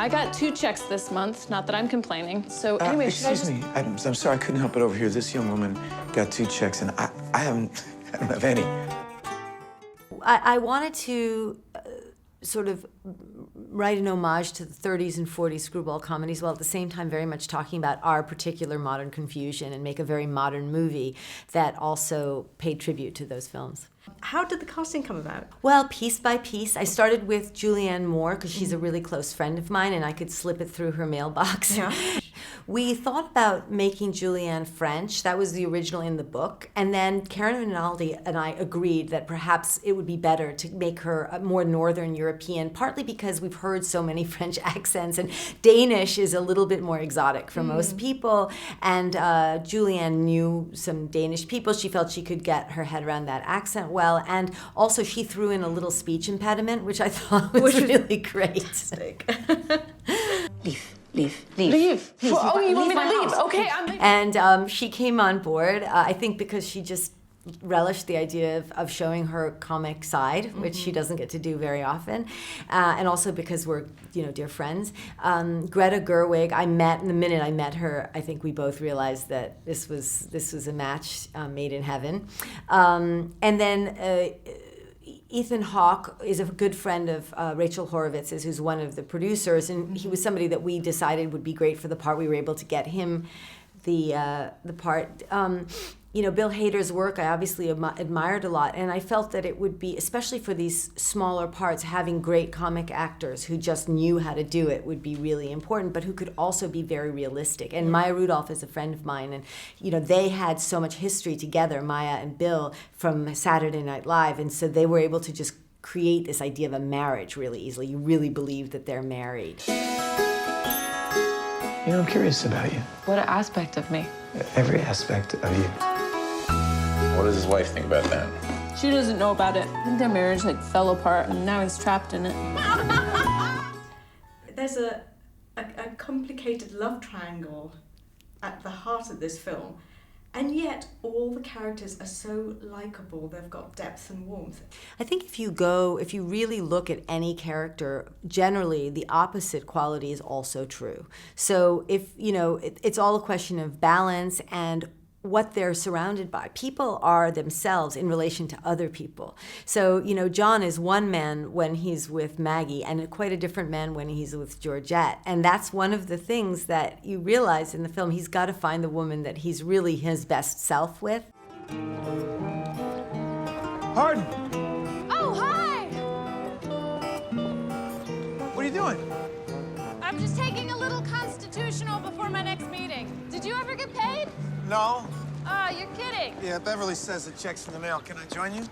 I got 2 checks this month, not that I'm complaining. So anyway, excuse me, I'm sorry, I couldn't help it over here. This young woman got 2 checks, and I don't have any. I wanted to sort of write an homage to the 30s and 40s screwball comedies, while at the same time very much talking about our particular modern confusion and make a very modern movie that also paid tribute to those films. How did the casting come about? Well, piece by piece. I started with Julianne Moore because she's a really close friend of mine and I could slip it through her mailbox. Yeah. We thought about making Julianne French. That was the original in the book. And then Karen Rinaldi and I agreed that perhaps it would be better to make her a more Northern European, partly because we've heard so many French accents and Danish is a little bit more exotic for most people. And Julianne knew some Danish people. She felt she could get her head around that accent well. And also she threw in a little speech impediment, which I thought was really great. Leave. Oh, you want me to leave? Okay, I'm leaving. And she came on board, I think because she just relished the idea of showing her comic side, which she doesn't get to do very often, and also because we're dear friends. Greta Gerwig, and the minute I met her, I think we both realized that this was a match made in heaven. And then Ethan Hawke is a good friend of Rachel Horowitz's, who's one of the producers, and he was somebody that we decided would be great for the part. We were able to get him the part. Bill Hader's work I obviously admired a lot, and I felt that it would be, especially for these smaller parts, having great comic actors who just knew how to do it would be really important, but who could also be very realistic. And Maya Rudolph is a friend of mine, and they had so much history together, Maya and Bill, from Saturday Night Live, and so they were able to just create this idea of a marriage really easily. You really believe that they're married. I'm curious about you. What aspect of me? Every aspect of you. What does his wife think about that? She doesn't know about it. I think their marriage fell apart and now he's trapped in it. There's a complicated love triangle at the heart of this film, and yet all the characters are so likable. They've got depth and warmth. I think if you really look at any character, generally the opposite quality is also true. So it's all a question of balance and what they're surrounded by. People are themselves in relation to other people. So, John is one man when he's with Maggie and quite a different man when he's with Georgette. And that's one of the things that you realize in the film. He's got to find the woman that he's really his best self with. Pardon? Oh, hi! What are you doing? I'm just taking a little constitutional before my next meeting. Did you ever get paid? No. Oh, you're kidding. Yeah, Beverly says the check's in the mail. Can I join you?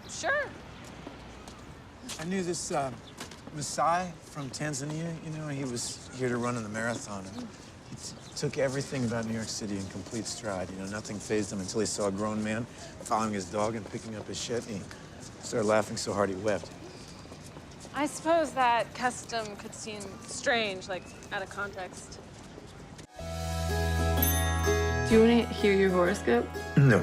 Sure. I knew this Masai from Tanzania. He was here to run in the marathon. He took everything about New York City in complete stride. Nothing fazed him until he saw a grown man following his dog and picking up his shit. And he started laughing so hard he wept. I suppose that custom could seem strange, out of context. Do you want to hear your horoscope? No.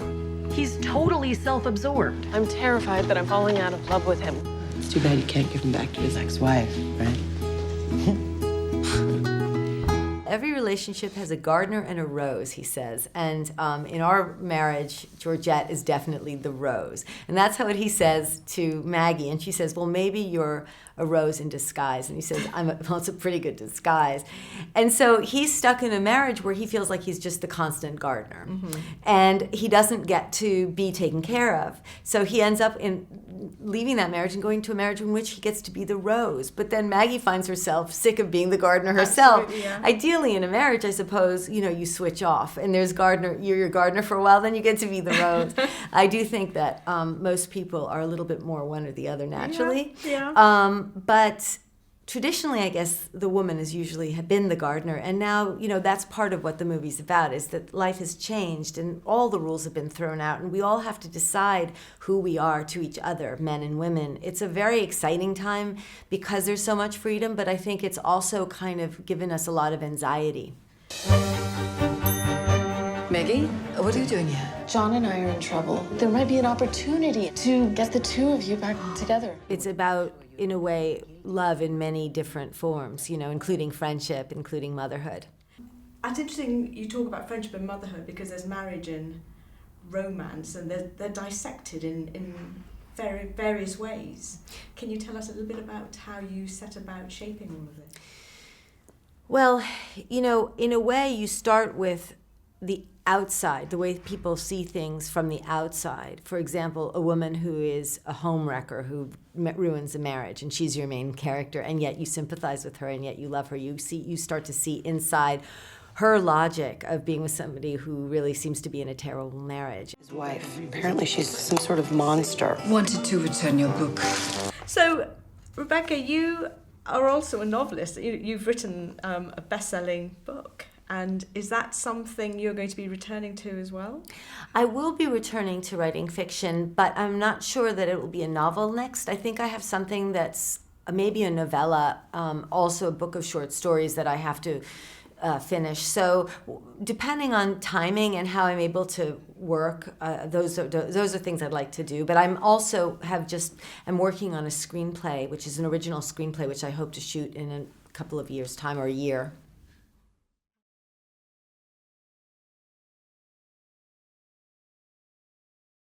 He's totally self-absorbed. I'm terrified that I'm falling out of love with him. It's too bad you can't give him back to his ex-wife, right? Every relationship has a gardener and a rose, he says. And in our marriage, Georgette is definitely the rose. And that's what he says to Maggie. And she says, well, maybe you're a rose in disguise. And he says, well, it's a pretty good disguise. And so he's stuck in a marriage where he feels like he's just the constant gardener. And he doesn't get to be taken care of. So he ends up leaving that marriage and going to a marriage in which he gets to be the rose. But then Maggie finds herself sick of being the gardener herself. Yeah. Ideally, in a marriage, I suppose, you switch off. And you're your gardener for a while, then you get to be the rose. I do think that most people are a little bit more one or the other naturally. Yeah. But traditionally, I guess, the woman has usually been the gardener. And now, that's part of what the movie's about, is that life has changed and all the rules have been thrown out. And we all have to decide who we are to each other, men and women. It's a very exciting time because there's so much freedom, but I think it's also kind of given us a lot of anxiety. Maggie Maggie, what are you doing here? John and I are in trouble. There might be an opportunity to get the two of you back together. It's about, in a way, love in many different forms, you know, including friendship, including motherhood. It's interesting you talk about friendship and motherhood because there's marriage and romance, and they're dissected in various ways. Can you tell us a little bit about how you set about shaping all of this? Well, you know, in a way, you start with the outside, the way people see things from the outside. For example, a woman who is a homewrecker who ruins a marriage, and she's your main character, and yet you sympathize with her, and yet you love her. You start to see inside her logic of being with somebody who really seems to be in a terrible marriage. His wife. Apparently she's some sort of monster. Wanted to return your book. So, Rebecca, you are also a novelist. You've written a best-selling book. And is that something you're going to be returning to as well? I will be returning to writing fiction, but I'm not sure that it will be a novel next. I think I have something that's maybe a novella, also a book of short stories that I have to finish. So depending on timing and how I'm able to work, those are things I'd like to do. But I'm also I'm working on a screenplay, which is an original screenplay, which I hope to shoot in a couple of years' time or a year.